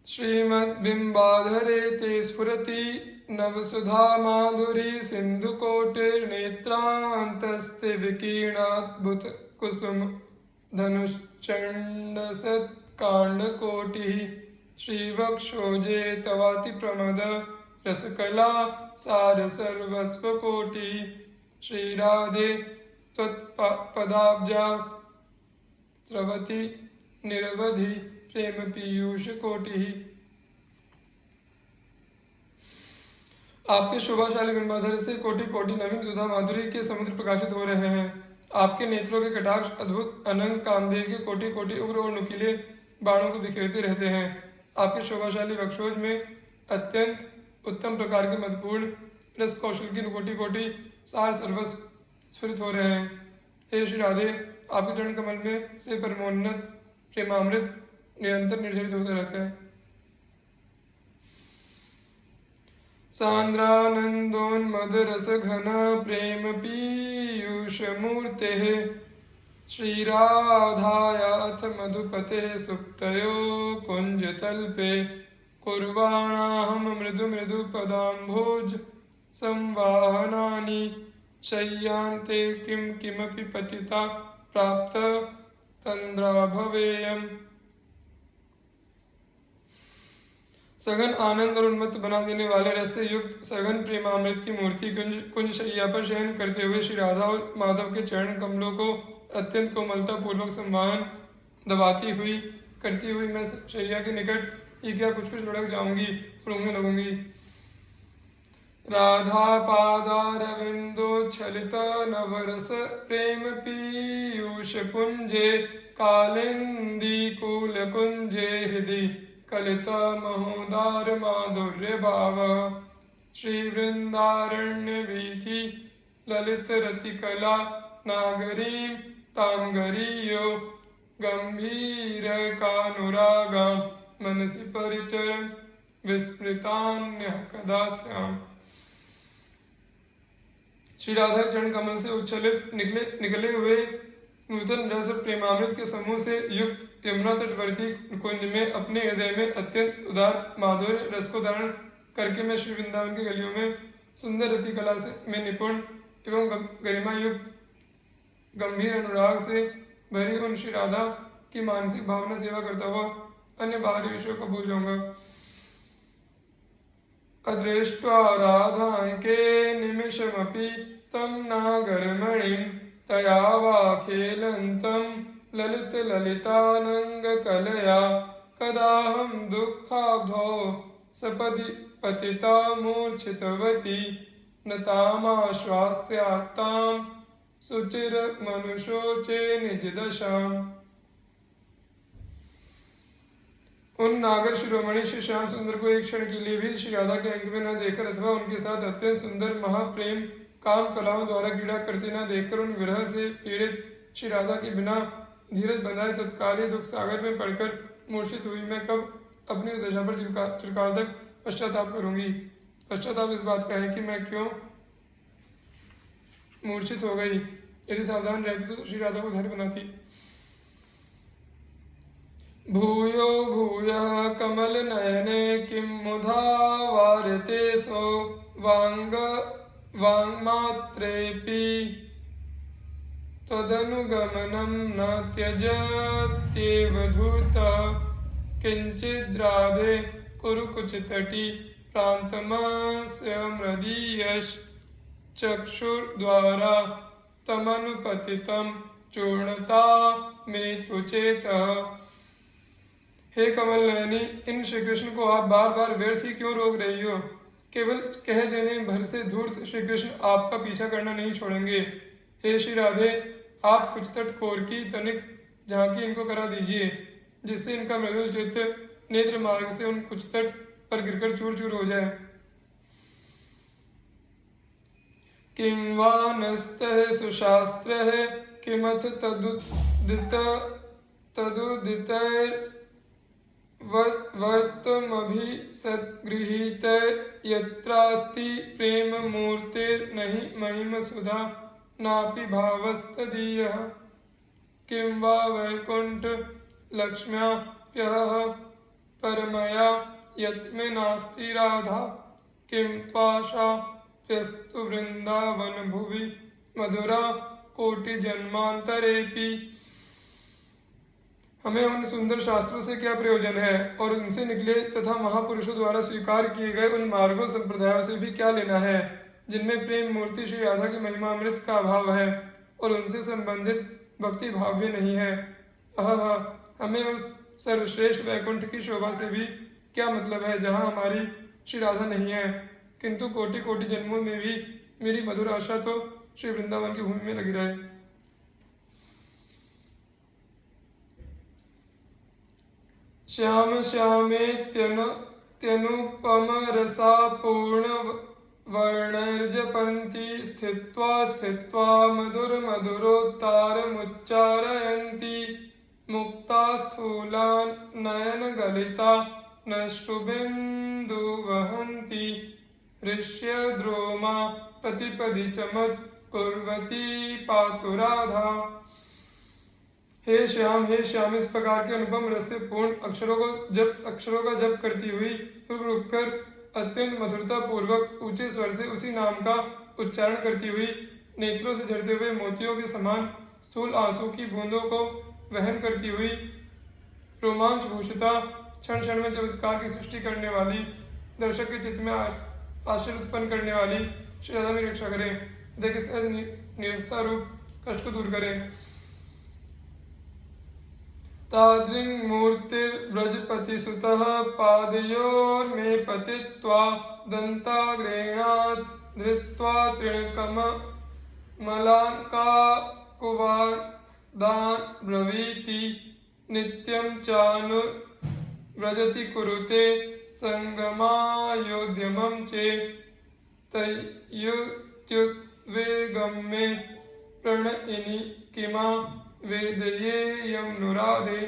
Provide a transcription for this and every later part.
श्रीमद्बिम्बाधरे ते स्फुरति नवसुधा माधुरी सिन्धुकोटिर्नेत्रान्तस्ते विकीर्णाद्भुतकुसुम धनुश्चण्डसत्काण्डकोटिः श्रीवक्षोजे तवातिप्रमद रसकला सारसर्वस्वकोटिः श्रीराधे त्वत्पदाब्जा स्रवति निरवधि प्रेम पीयूष कोटि। आपके शोभाशाली बिंबाधर से कोटि कोटि नवीन सुधा माधुरी के समुद्र प्रकाशित हो रहे हैं। आपके नेत्रों के कटाक्ष अद्भुत अनंग कामदेव के कोटि कोटि उग्र और नुकीले बाणों को बिखेरते रहते हैं। आपके शोभाशाली वक्षोज में अत्यंत उत्तम प्रकार के मधुपूर्ण रस कौशल की कोटि कोटि सार सर्वस्व स्फुरित हो रहे हैं। हे श्री राधे, आपके चरण कमल में से परमोन्नत प्रेमामृत निरंतर निर्जरित होता रहता है। सांद्रानंदोन्मद घन प्रेम पीयूष मूर्ते श्रीराधायाथ मधुपते सुप्तयो कुंज तल्पे कुर्वाणाहम मृदु मृदु पदाम्भोज संवाहनानि शय्यांते किम किमपि पतिता प्राप्त तंद्रा भवेयम्। सघन आनंद और उन्मत्त बना देने वाले रस से युक्त सघन प्रेमामृत की मूर्ति कुंज शैया पर शयन करते हुए श्री राधा और माधव के चरण कमलों को अत्यंत कोमलता पूर्वक संवाहन दबाती हुई करती हुई मैं शैया के निकट ही क्या कुछ कुछ लुढ़क जाऊंगी और उंगने लगूंगी। राधा पादारविंदो छलित नवरस प्रेम पीयूष पुंजे कालिंदी कूल कुंजे हृदि कलिता महोदार माधुर्य भाव श्री वृंदारण्य वीथि ललित रतिकला नागरी तांगरीयो गंभीर कानुरागा मनसि परिचरण विस्मृतान्य कदा श्याम। श्री राधा चरण कमल से उच्छलित निकले हुए नूतन रस और प्रेमामृत के समूह से युक्त यमुना तटवर्ती कुंज में अपने हृदय में अत्यंत उदार माधुर्य रस को धारण करके मैं श्री वृंदावन की गलियों में सुंदर रति कला से में निपुण एवं गरिमा युक्त गंभीर अनुराग से भरी उन श्री राधा की मानसिक भावना सेवा करता हुआ अन्य बाहरी विषयों को भूल जाऊंगा। अदृष्ट्वा राधांके निमिषमपि तम नागरमणिं तया वाखेलन्तं ललित ललितानंग कलया कदाहं दुःखाब्धौ सपदि पतिता मूर्छितवती न तामाश्वास्यात्तां सुचिर मनुषोचे निज दशाम्। उन नागर शिरोमणि श्री श्याम सुंदर को एक क्षण के लिए भी श्री राधा के अंक में न देखकर अथवा उनके साथ अत्यंत सुंदर महाप्रेम काम कलाओं द्वारा क्रीड़ा करते न देखकर उन विरह से पीड़ित श्री राधा के बिना धीरज बंधाए तत्काल ही दुख सागर में पड़कर मूर्छित हुई मैं कब अपनी उस दशा पर चिरकाल तक पश्चाताप करूंगी। पश्चाताप इस बात का है कि मैं क्यों मूर्छित हो गई। यदि सावधान रहती तो श्री राधा को धैर्य बनाती। भूयो भूयः कमल नयने किं मुधा वार्यते सो वाङ्मात्रेऽपि त्वदनुगमनं न त्यजत्येव धूर्तः किञ्चिद्राधे कुरु कुचितटी प्रान्तमस्य मृदीयश्चक्षुर्द्वारा तमनुपतितं चूर्णता मे तु चेतः। हे कमल नयनी, इन श्री कृष्ण को आप बार बार व्यर्थ ही क्यों रोक रही हो। केवल कह देने भर से धूर्त श्री कृष्ण आपका पीछा करना नहीं छोड़ेंगे। हे श्री राधे, आप कुछ तट कोर की तनिक झांकी इनको करा दीजिए, जिससे इनका मृदुल चित्त नेत्र मार्ग से उन कुछ तट पर गिरकर चूर चूर हो जाए। किं वा नस्तः सुशास्त्रः किमथ तदुदितैर्वर्तमभिसद्गृहीत यत्रास्ति प्रेम मूर्तिर्नहि महिम सुधा नापि भावस्तदीयः। किं वा वैकुंठ लक्ष्म्याप्यः परमया यत्मे नास्ति राधा किं त्वाशा यस्तु वृंदावन भुवि मधुरा कोटि जन्मांतरेपि। हमें उन सुंदर शास्त्रों से क्या प्रयोजन है और उनसे निकले तथा महापुरुषों द्वारा स्वीकार किए गए उन मार्गों संप्रदायों से भी क्या लेना है जिनमें प्रेम मूर्ति श्री राधा की महिमामृत का अभाव है और उनसे संबंधित भक्ति भाव भी नहीं है। हमें उस सर्वश्रेष्ठ वैकुंठ की शोभा से भी क्या मतलब है जहाँ हमारी श्री राधा नहीं है, किंतु कोटि कोटि जन्मों में भी मेरी मधुर आशा तो श्री वृंदावन की भूमि में लगी रहे। श्याम श्यामेत्यनुपम रसा पूर्ण वर्णर्जपन्ति स्थित्वा स्थित्वा मधुर मधुरोत्तारमुच्चारयन्ति मुक्ता स्थूला नयन गलिता नष्टुबिन्दु वहन्ति ऋष्यद्रोमा प्रतिपदि चमत् कुर्वती पातु राधा। हे श्याम इस प्रकार के अनुपम रस से पूर्ण अक्षरों का जप करती हुई रुक कर अत्यंत मधुरता पूर्वक ऊंचे स्वर से उसी नाम का उच्चारण करती हुई नेत्रों से झरते हुए मोतियों के समान स्थूल आंसू की बूंदों को वहन करती हुई रोमांच भूषिता क्षण क्षण में चमत्कार की सृष्टि करने वाली दर्शक के चित्त में आश्चर्य उत्पन्न करने वाली श्री राधा मेरी रक्षा करें, देखिए निरस्ता रूप कष्ट को दूर करें। तादृङ् मूर्तिर्व्रजपति सुतः पादयोर्मे पतित्वा दन्ताग्रेणात् धृत्वा तृणकमलान्काकुवादान् ब्रवीति नित्यं चानुव्रजति कुरुते संगमायोद्यमं चेतयुत्युद्वेगं मे प्रणयिनि किमा वेदयेयं नुराधे।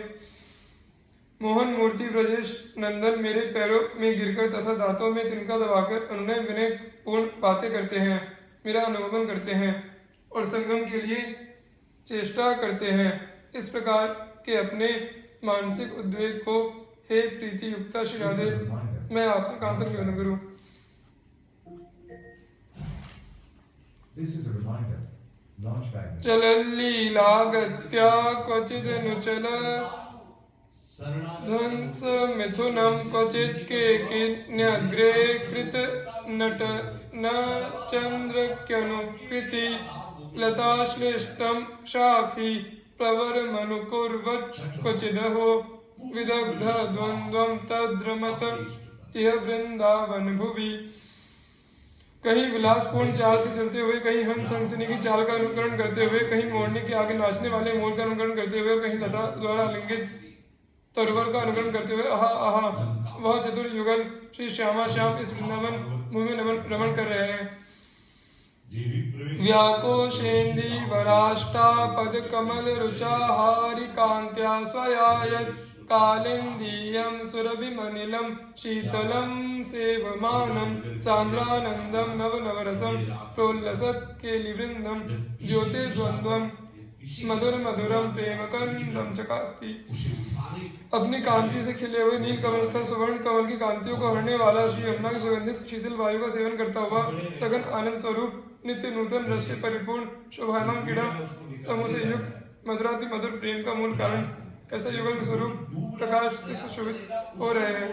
मोहन मूर्ति ब्रजेश नंदन मेरे पैरों में गिरकर तथा दांतों में तिनका दबाकर अनुनय विनय पूर्ण बातें करते हैं, मेरा अनुगमन करते हैं और संगम के लिए चेष्टा करते हैं। इस प्रकार के अपने मानसिक उद्वेग को हे प्रीति युक्ता श्री राधे मैं आपसे कहां तक निवेदन करूं। चललीलागत्या क्वचिदनुचल ध्वंस मिथुनं क्वचित् केकिन्यग्रे कृत नट न चन्द्रक्यनुकृति लताश्लिष्टं शाखी प्रवरमनुकुर्वत् क्वचिदहो विदग्ध द्वन्द्वं तद्रमत इह वृंदावन भुवि। कहीं विलासपूर्ण चाल से चलते हुए, कहीं हंस हंसनी की चाल का अनुकरण करते हुए, कहीं मोरनी के आगे नाचने वाले मोर का अनुकरण करते हुए, कहीं लता द्वारा लिंगित तरवर का अनुकरण करते हुए आहा वह चतुर युगल श्री श्यामा श्याम इस वृंदावन भूमि में रमण कर रहे हैं। व्याकोशेन्दी वराष्टा पद कमल रुचा हारि कांत्या स्वयायत कालिंदीयं सुरभिमनिलं शीतलं सेवमानं सांद्रानंदं नवनवरसं प्रोल्लसत् केलिवृन्दं ज्योतिर्द्वन्द्वं मधुर मधुरं प्रेमकन्दं चकास्ति। अपनी कांति से खिले हुए नील कमल तथा सुवर्ण कमल की कांतियों को हरने वाला श्री यमुना की सुगंधित शीतल वायु का सेवन करता हुआ सघन आनंद स्वरूप नित्य नूतन रस से परिपूर्ण शोभायमान क्रीड़ा समूह से युक्त मधुराति मधुर प्रेम का मूल कारण ऐसा युगल स्वरूप प्रकाश से सुशोभित हो रहे हैं।